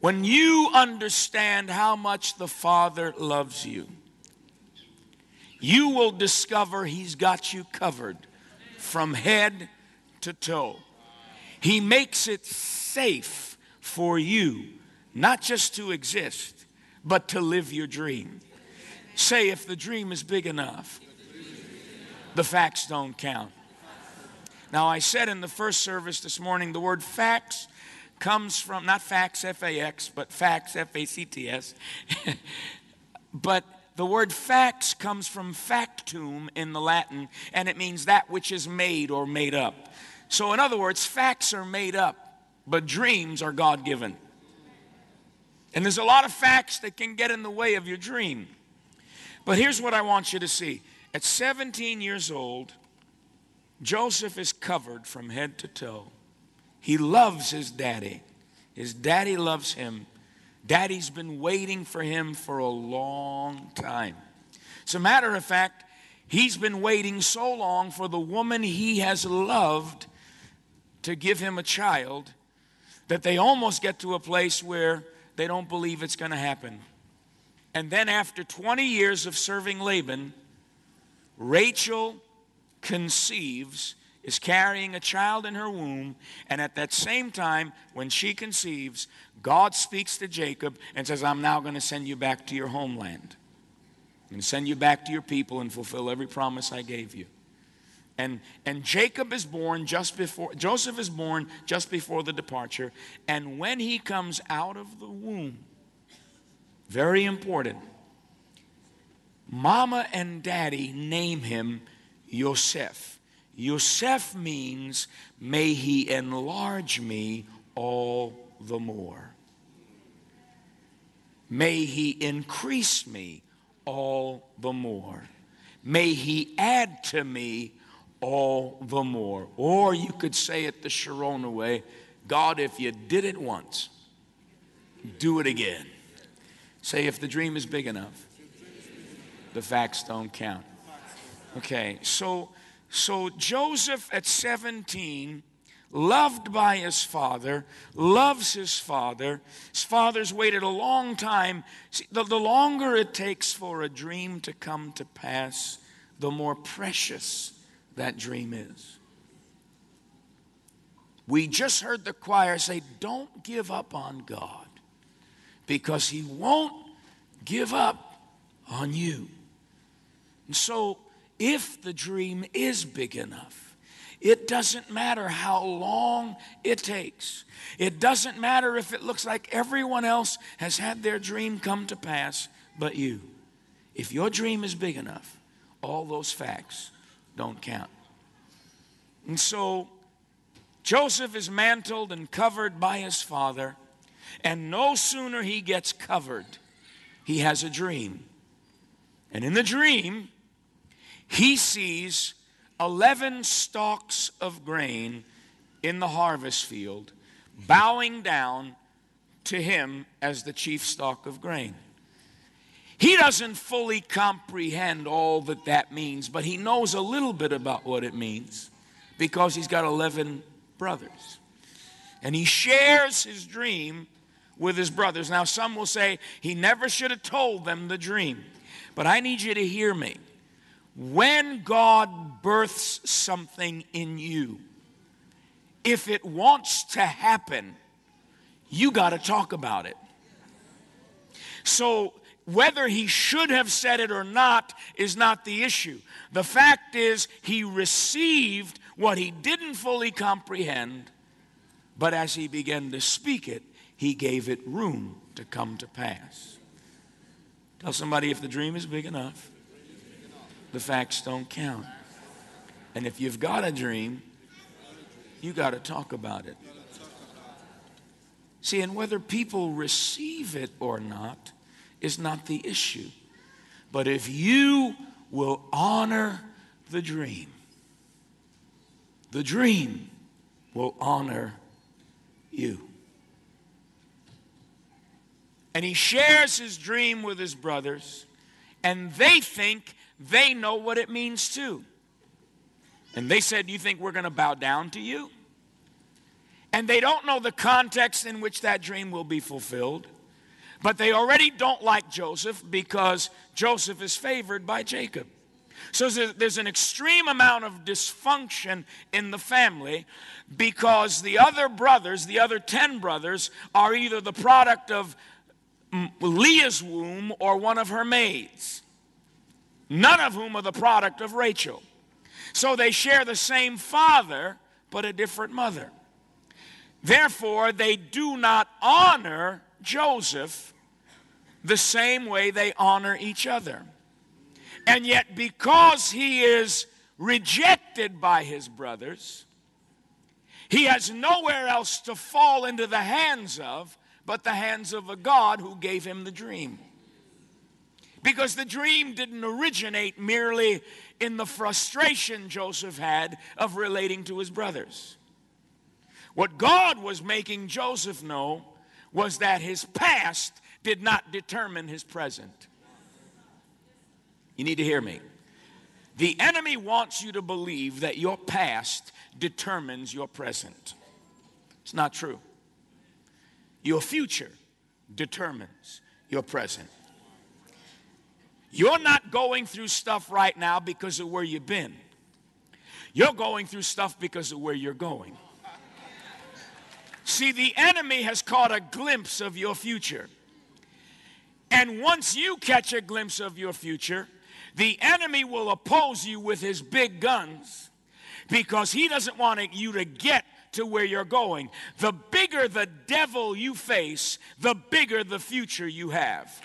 When you understand how much the Father loves you, you will discover He's got you covered from head to toe. He makes it safe for you, not just to exist, but to live your dream. Say, if the dream is big enough, the facts don't count. Now, I said in the first service this morning, the word facts comes from, not facts, F-A-X, but facts, F-A-C-T-S. But the word facts comes from factum in the Latin, and it means that which is made or made up. So in other words, facts are made up, but dreams are God-given. And there's a lot of facts that can get in the way of your dream. But here's what I want you to see. At 17 years old, Joseph is covered from head to toe. He loves his daddy. His daddy loves him. Daddy's been waiting for him for a long time. As a matter of fact, he's been waiting so long for the woman he has loved to give him a child that they almost get to a place where they don't believe it's going to happen. And then after 20 years of serving Laban, Rachel conceives, is carrying a child in her womb, and at that same time, when she conceives, God speaks to Jacob and says, I'm now going to send you back to your homeland. I'm going to send you back to your people and fulfill every promise I gave you. And Jacob is born just before, Joseph is born just before the departure, and when he comes out of the womb, very important, Mama and Daddy name him Yosef. Yosef means, may he enlarge me all the more. May he increase me all the more. May he add to me all the more. Or you could say it the Chironna way, God, if you did it once, do it again. Say, if the dream is big enough, the facts don't count. Okay, so Joseph at 17, loved by his father, loves his father. His father's waited a long time. See, the longer it takes for a dream to come to pass, the more precious that dream is. We just heard the choir say, don't give up on God, because He won't give up on you. And so, if the dream is big enough, it doesn't matter how long it takes. It doesn't matter if it looks like everyone else has had their dream come to pass but you. If your dream is big enough, all those facts don't count. And so Joseph is mantled and covered by his father, and no sooner he gets covered, he has a dream. And in the dream, he sees 11 stalks of grain in the harvest field, bowing down to him as the chief stalk of grain. He doesn't fully comprehend all that means, but he knows a little bit about what it means because he's got 11 brothers. And he shares his dream with his brothers. Now, some will say he never should have told them the dream, but I need you to hear me. When God births something in you, if it wants to happen, you got to talk about it. So whether he should have said it or not is not the issue. The fact is, he received what he didn't fully comprehend, but as he began to speak it, he gave it room to come to pass. Tell somebody, if the dream is big enough, the facts don't count. And if you've got a dream, you got to talk about it. See, and whether people receive it or not is not the issue. But if you will honor the dream will honor you. And he shares his dream with his brothers, and they think they know what it means too. And they said, you think we're going to bow down to you? And they don't know the context in which that dream will be fulfilled. But they already don't like Joseph because Joseph is favored by Jacob. So there's an extreme amount of dysfunction in the family because the other brothers, the other 10 brothers, are either the product of Leah's womb or one of her maids. None of whom are the product of Rachel. So they share the same father, but a different mother. Therefore, they do not honor Joseph the same way they honor each other. And yet, because he is rejected by his brothers, he has nowhere else to fall into the hands of but the hands of a God who gave him the dream. Because the dream didn't originate merely in the frustration Joseph had of relating to his brothers. What God was making Joseph know was that his past did not determine his present. You need to hear me. The enemy wants you to believe that your past determines your present. It's not true. Your future determines your present. You're not going through stuff right now because of where you've been. You're going through stuff because of where you're going. See, the enemy has caught a glimpse of your future. And once you catch a glimpse of your future, the enemy will oppose you with his big guns because he doesn't want you to get to where you're going. The bigger the devil you face, the bigger the future you have.